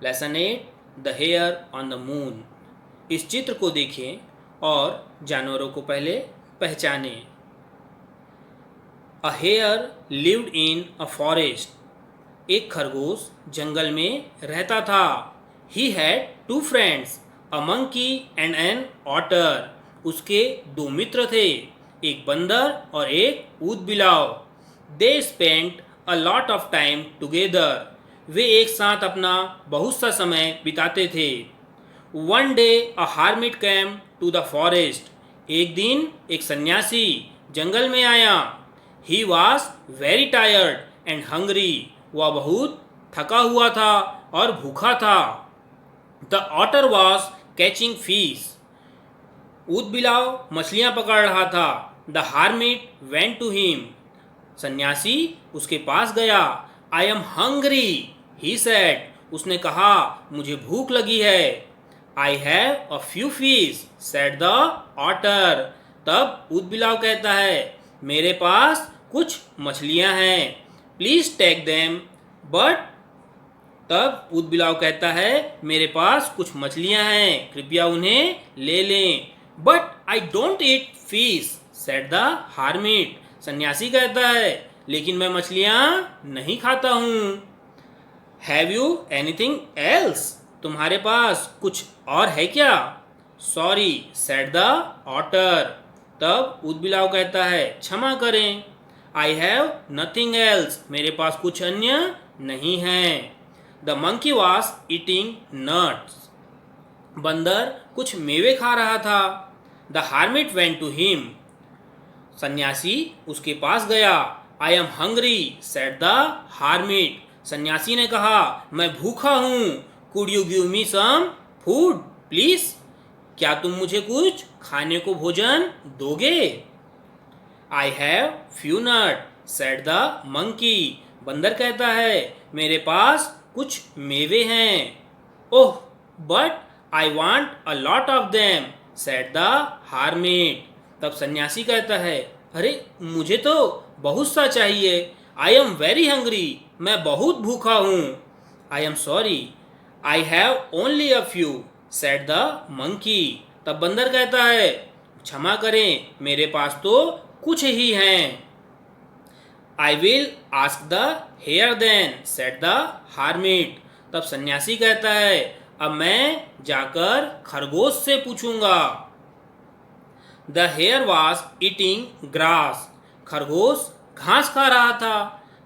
Lesson 8 the hare on the moon. इस चित्र को देखें और जानवरों को पहले पहचानें। A hare lived in a forest. एक खरगोश जंगल में रहता था। He had two friends, a monkey and an otter. उसके दो मित्र थे, एक बंदर और एक ऊदबिलाव। They spent a lot of time together. वे एक साथ अपना बहुत सा समय बिताते थे। One day a hermit came to the forest. एक दिन एक सन्यासी जंगल में आया। He was very tired and hungry. वह बहुत थका हुआ था और भूखा था। The otter was catching fish. ऊदबिलाव मछलियां पकड़ रहा था। The hermit went to him. सन्यासी उसके पास गया। I am hungry, he said. उसने कहा, मुझे भूख लगी है। I have a few fish, said the otter. तब ऊदबिलाव कहता है, मेरे पास कुछ मछलियां हैं, प्लीज टेक देम। बट तब ऊदबिलाव कहता है, मेरे पास कुछ मछलियां हैं, कृपया उन्हें ले लें। But I don't eat fish, said the hermit. सन्यासी कहता है, लेकिन मैं मछलियां नहीं खाता हूं। Have you anything else? तुम्हारे पास कुछ और है क्या? Sorry, said the otter. तब ऊदबिलाव कहता है, क्षमा करें, आई हैव नथिंग एल्स। मेरे पास कुछ अन्य नहीं है। The monkey was eating nuts. बंदर कुछ मेवे खा रहा था। The hermit went to him. सन्यासी उसके पास गया। I am hungry, said the hermit. सन्यासी ने कहा, मैं भूखा हूँ, could you give me some food please? क्या तुम मुझे कुछ खाने को भोजन दोगे? I have few nut, said the monkey. बंदर कहता है, मेरे पास कुछ मेवे हैं। Oh, but I want a lot of them, said the hermit. तब सन्यासी कहता है, अरे मुझे तो बहुत सा चाहिए। आई एम वेरी हंग्री, मैं बहुत भूखा हूँ। आई am sorry, I have only a few, said the monkey. तब बंदर कहता है, क्षमा करें, मेरे पास तो कुछ ही हैं। I will ask the hare then, said the hermit. तब सन्यासी कहता है, अब मैं जाकर खरगोश से पूछूंगा। The hare was eating grass. खरगोश घास खा रहा था।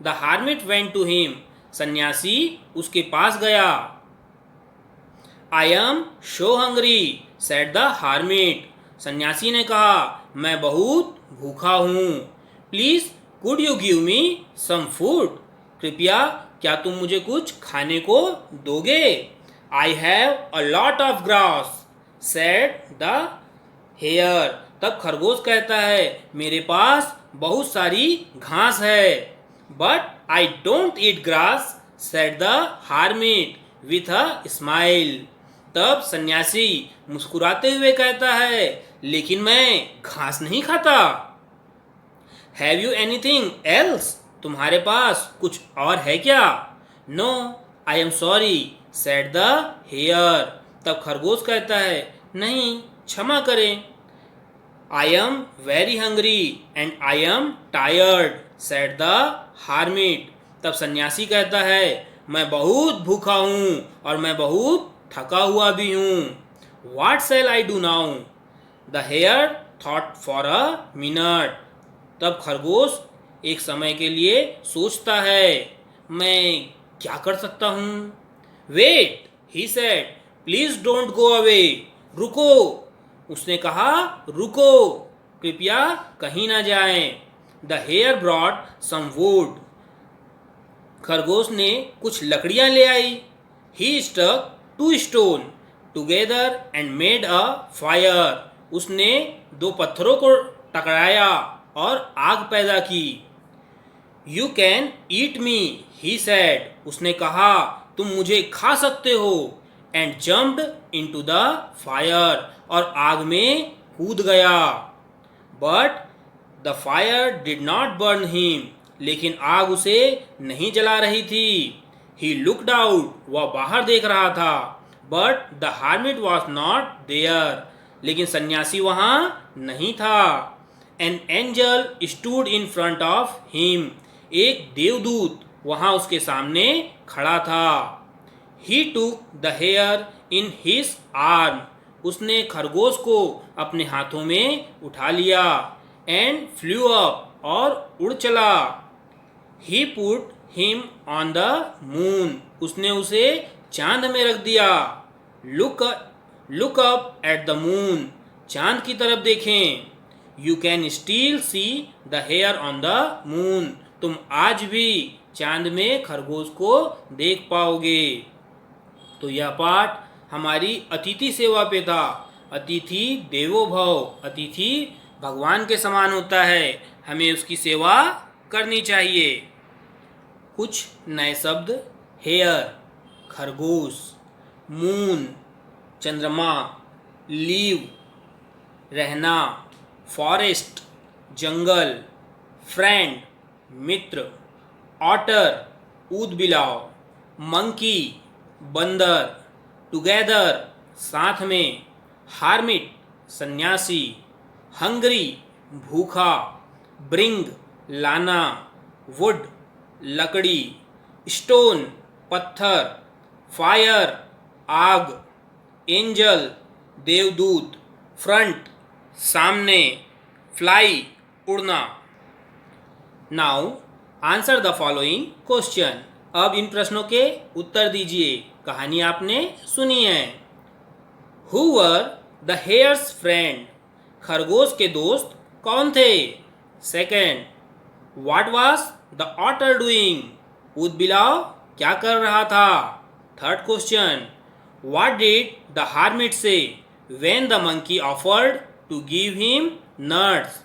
The hermit went to him. सन्यासी उसके पास गया। I am so hungry, said the hermit. सन्यासी ने कहा, मैं बहुत भूखा हूँ, please could you give me some food? कृपया क्या तुम मुझे कुछ खाने को दोगे? I have a lot of grass, said the hare. तब खरगोश कहता है, मेरे पास बहुत सारी घास है। But I don't eat grass, said the hermit with a smile. तब सन्यासी मुस्कुराते हुए कहता है, लेकिन मैं घास नहीं खाता। Have you anything else? तुम्हारे पास कुछ और है क्या? No, I am sorry, said the hare. तब खरगोश कहता है, नहीं, क्षमा करें, I am very hungry and I am tired, said the hermit. तब सन्यासी कहता है, मैं बहुत भूखा हूँ और मैं बहुत थका हुआ भी हूँ। What shall I do now? The hare thought for a minute. तब खरगोश एक समय के लिए सोचता है, मैं क्या कर सकता हूँ? Wait, he said, please don't go away. रुको, उसने कहा, रुको, कृपया कहीं ना जाएं। The hare brought some wood. खरगोश ने कुछ लकड़ियां ले आई। He stuck two stone together and made a fire. उसने दो पत्थरों को टकराया और आग पैदा की। You can eat me, he said. उसने कहा, तुम मुझे खा सकते हो। And jumped into the fire. और आग में कूद गया। But the fire did not burn him. लेकिन आग उसे नहीं जला रही थी। ही लुकड आउट, वह बाहर देख रहा था, but the hermit was not there, लेकिन सन्यासी वहां नहीं था। An angel stood in front of him, एक देवदूत वहां उसके सामने खड़ा था। He took the hare in his arm, उसने खरगोश को अपने हाथों में उठा लिया। एंड फ्लू अप, और उड़ चला। He put him on the moon, उसने उसे चांद में रख दिया। Look look up at the moon, चांद की तरफ देखें। You can still see the hare on the moon, तुम आज भी चांद में खरगोश को देख पाओगे। तो यह पाठ हमारी अतिथि सेवा पे था। अतिथि देवो भव, अतिथि भगवान के समान होता है, हमें उसकी सेवा करनी चाहिए। कुछ नए शब्द: हेयर खरगोश, मून चंद्रमा, लीव रहना, फॉरेस्ट जंगल, फ्रेंड मित्र, ऑटर ऊदबिलाव, मंकी बंदर, टुगेदर साथ में, हार्मिट सन्यासी, हंग्री भूखा, ब्रिंग लाना, वुड लकड़ी, स्टोन पत्थर, फायर आग, एंजल देवदूत, फ्रंट सामने, फ्लाई उड़ना। Now answer the following question, अब इन प्रश्नों के उत्तर दीजिए। कहानी आपने सुनी है। Who were the hare's friend, खरगोश के दोस्त कौन थे? Second, what was the otter doing, ऊदबिलाव क्या कर रहा था? Third question, what did the hermit say when the monkey offered to give him nuts,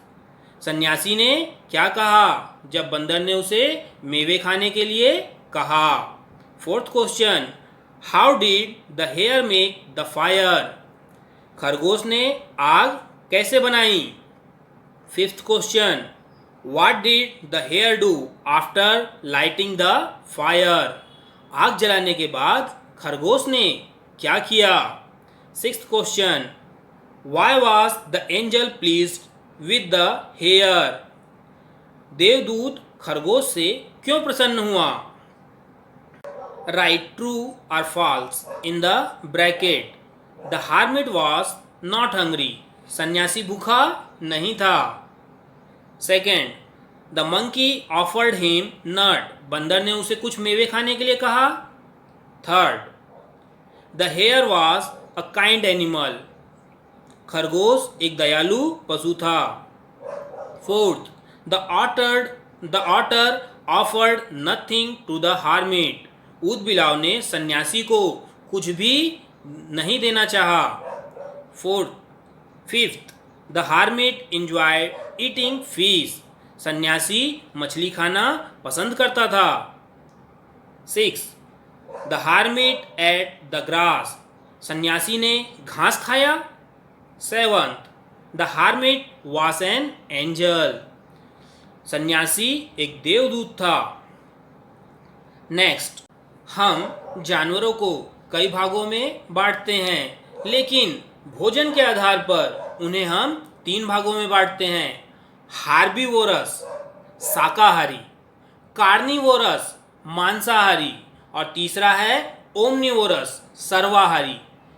सन्यासी ने क्या कहा जब बंदर ने उसे मेवे खाने के लिए कहा? Fourth question, how did the hare make the fire, खरगोश ने आग कैसे बनाई? Fifth question, what did the hare do after lighting the fire, आग जलाने के बाद खरगोश ने क्या किया? Sixth question, why was the angel pleased with the hare, देवदूत खरगोश से क्यों प्रसन्न हुआ? राइट ट्रू और false in the bracket. The hermit was not hungry, सन्यासी भूखा नहीं था। Second, the monkey offered him nut, बंदर ने उसे कुछ मेवे खाने के लिए कहा। Third, the hare was a kind animal, खरगोश एक दयालु पशु था। Fourth, the otter offered nothing to the hermit, ऊदबिलाव ने सन्यासी को कुछ भी नहीं देना चाहा। Fifth, the hermit enjoyed eating fish, सन्यासी मछली खाना पसंद करता था। Six, the hermit ate the grass, सन्यासी ने घास खाया। Seventh, the hermit was an angel, सन्यासी एक देवदूत था। नेक्स्ट, हम जानवरों को कई भागों में बांटते हैं, लेकिन भोजन के आधार पर उन्हें हम 3 भागों में बांटते हैं। हार्बीवोरस शाकाहारी, कार्निवोरस मांसाहारी, और तीसरा है ओमनिवोरस सर्वाहारी,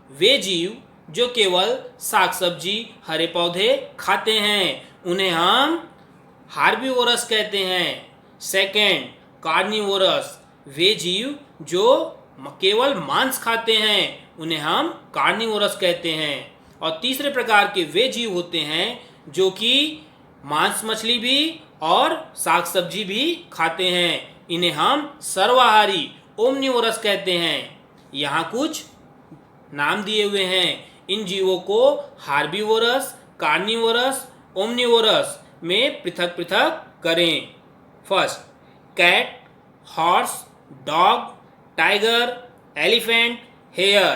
वे जीव जो केवल साग सब्जी हरे पौधे खाते हैं उन्हें हम हार्बीवोरस कहते हैं। सेकेंड, कार्निवोरस, वे जीव जो केवल मांस खाते हैं उन्हें हम कार्निवोरस कहते हैं। और तीसरे प्रकार के वे जीव होते हैं जो कि मांस मछली भी और साग सब्जी भी खाते हैं, इन्हें हम सर्वाहारी ओमनिवोरस कहते हैं। यहाँ कुछ नाम दिए हुए हैं, इन जीवों को हार्बीवोरस, कार्निवोरस, ओमनिवोरस में पृथक पृथक करें। First, cat, horse, dog, tiger, elephant, hare,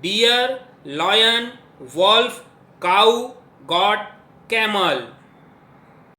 deer, lion, wolf, cow, goat, camel.